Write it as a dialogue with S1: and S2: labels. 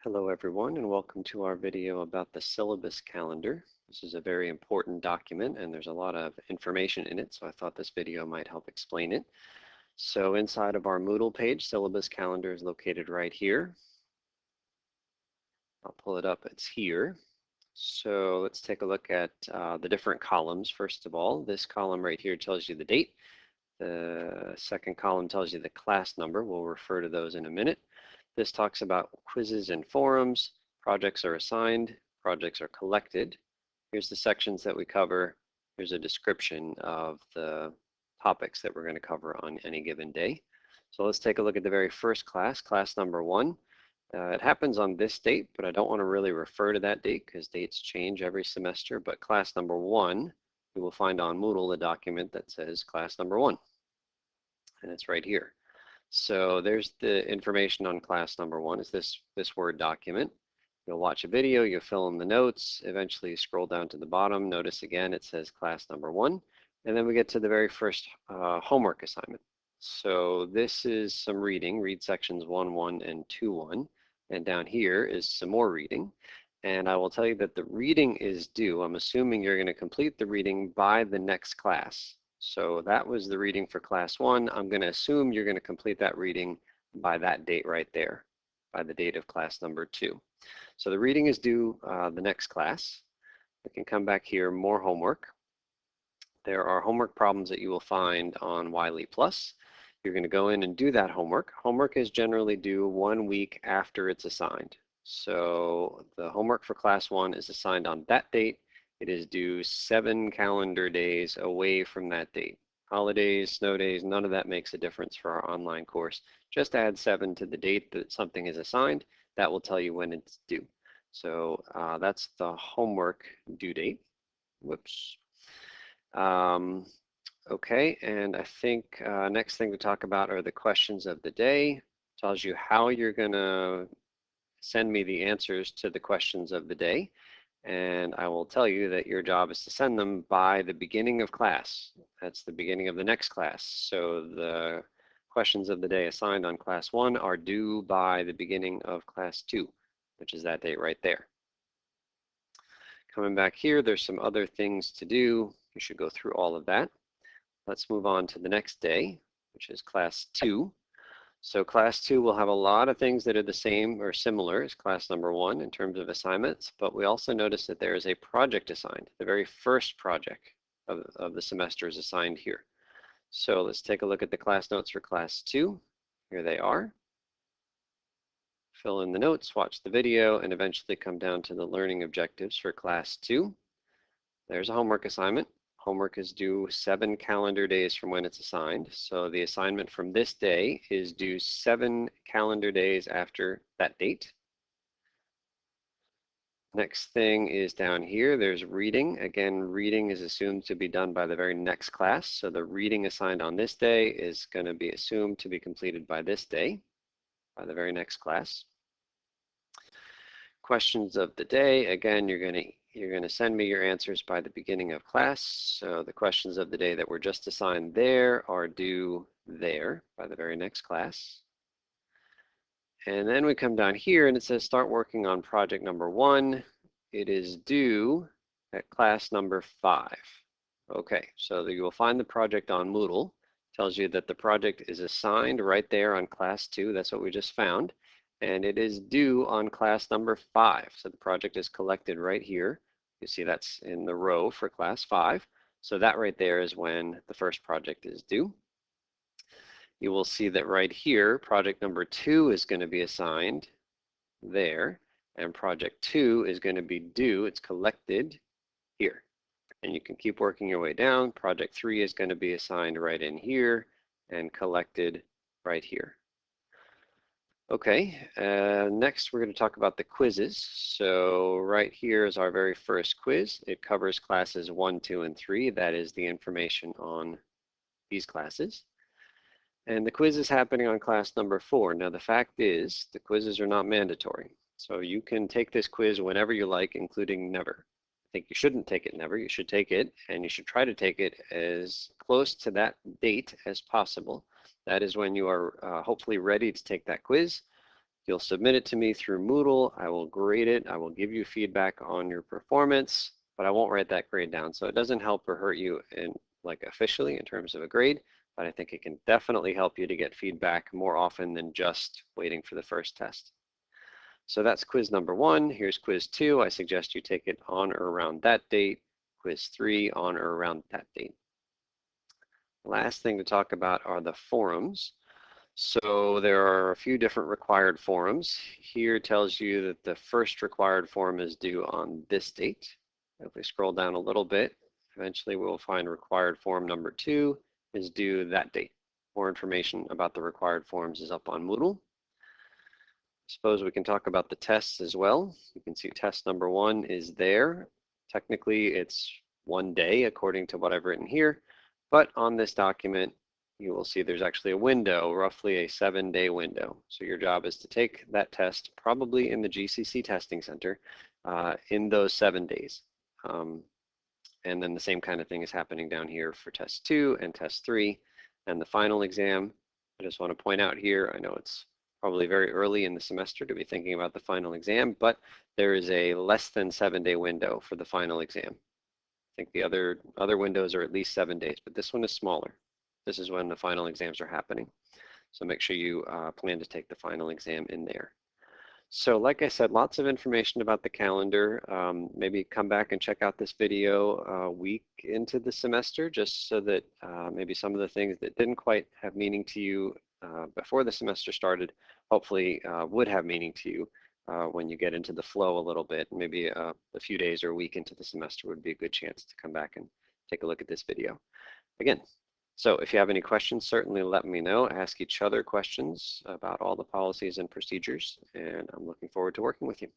S1: Hello everyone, and welcome to our video about the syllabus calendar. This is a very important document and there's a lot of information in it, so I thought this video might help explain it. So inside of our Moodle page, syllabus calendar is located right here. I'll pull it up, it's here. So let's take a look at the different columns. First of all, this column right here tells you the date. The second column tells you the class number. We'll refer to those in a minute. This talks about quizzes and forums. Projects are assigned, projects are collected. Here's the sections that we cover. Here's a description of the topics that we're going to cover on any given day. So let's take a look at the very first class, class number 1. It happens on this date, but I don't want to really refer to that date because dates change every semester. But class number 1, you will find on Moodle a document that says class number 1. And it's right here. So there's the information on class number 1 is this Word document. You'll watch a video, you'll fill in the notes, eventually you scroll down to the bottom. Notice again it says class number 1. And then we get to the very first homework assignment. So this is some reading, read sections 1.1 and 2.1. And down here is some more reading. And I will tell you that the reading is due. I'm assuming you're going to complete the reading by the next class. So that was the reading for class 1. I'm going to assume you're going to complete that reading by that date right there, by the date of class number 2. So the reading is due the next class. We can come back here, more homework. There are homework problems that you will find on Wiley+. You're going to go in and do that homework. Homework is generally due 1 week after it's assigned. So the homework for class 1 is assigned on that date. It is due 7 calendar days away from that date. Holidays, snow days, none of that makes a difference for our online course. Just add 7 to the date that something is assigned. That will tell you when it's due. So that's the homework due date. Whoops. Okay, and I think next thing to talk about are the questions of the day. It tells you how you're going to send me the answers to the questions of the day. And I will tell you that your job is to send them by the beginning of class. That's the beginning of the next class. So the questions of the day assigned on class 1 are due by the beginning of class 2, which is that date right there. Coming back here, there's some other things to do. You should go through all of that. Let's move on to the next day, which is class 2. So class 2 will have a lot of things that are the same or similar as class number 1 in terms of assignments, but we also notice that there is a project assigned. The very first project of the semester is assigned here. So let's take a look at the class notes for class 2. Here they are. Fill in the notes, watch the video, and eventually come down to the learning objectives for class 2. There's a homework assignment. Homework is due 7 calendar days from when it's assigned. So the assignment from this day is due 7 calendar days after that date. Next thing is down here, there's reading. Again, reading is assumed to be done by the very next class. So the reading assigned on this day is going to be assumed to be completed by this day, by the very next class. Questions of the day, again, you're going to send me your answers by the beginning of class. So the questions of the day that were just assigned there are due there by the very next class. And then we come down here and it says start working on project number 1. It is due at class number 5. Okay, so you will find the project on Moodle. It tells you that the project is assigned right there on class 2. That's what we just found. And it is due on class number 5. So the project is collected right here. You see that's in the row for class 5. So that right there is when the first project is due. You will see that right here, project number 2 is going to be assigned there. And project 2 is going to be due, it's collected here. And you can keep working your way down. Project 3 is going to be assigned right in here and collected right here. Okay, next we're going to talk about the quizzes. So right here is our very first quiz. It covers classes 1, 2, and 3. That is the information on these classes. And the quiz is happening on class number 4. Now the fact is, the quizzes are not mandatory. So you can take this quiz whenever you like, including never. I think you shouldn't take it never. You should take it, and you should try to take it as close to that date as possible. That is when you are hopefully ready to take that quiz. You'll submit it to me through Moodle. I will grade it. I will give you feedback on your performance, but I won't write that grade down. So it doesn't help or hurt you in like officially in terms of a grade, but I think it can definitely help you to get feedback more often than just waiting for the first test. So that's quiz number 1. Here's quiz 2. I suggest you take it on or around that date. Quiz 3 on or around that date. Last thing to talk about are the forums. So there are a few different required forums. Here tells you that the first required forum is due on this date. If we scroll down a little bit, eventually we'll find required forum number 2 is due that date. More information about the required forums is up on Moodle. Suppose we can talk about the tests as well. You can see test number 1 is there. Technically, it's 1 day according to what I've written here, but on this document, you will see there's actually a window, roughly a 7-day window. So your job is to take that test, probably in the GCC Testing Center, in those 7 days. And then the same kind of thing is happening down here for test 2 and test 3. And the final exam, I just want to point out here, I know it's probably very early in the semester to be thinking about the final exam, but there is a less than 7-day window for the final exam. I think the other windows are at least 7 days, but this one is smaller. This is when the final exams are happening. So make sure you plan to take the final exam in there. So like I said, lots of information about the calendar. Maybe come back and check out this video a week into the semester, just so that maybe some of the things that didn't quite have meaning to you before the semester started, hopefully would have meaning to you when you get into the flow a little bit. Maybe a few days or a week into the semester would be a good chance to come back and take a look at this video. Again, so if you have any questions, certainly let me know. Ask each other questions about all the policies and procedures, and I'm looking forward to working with you.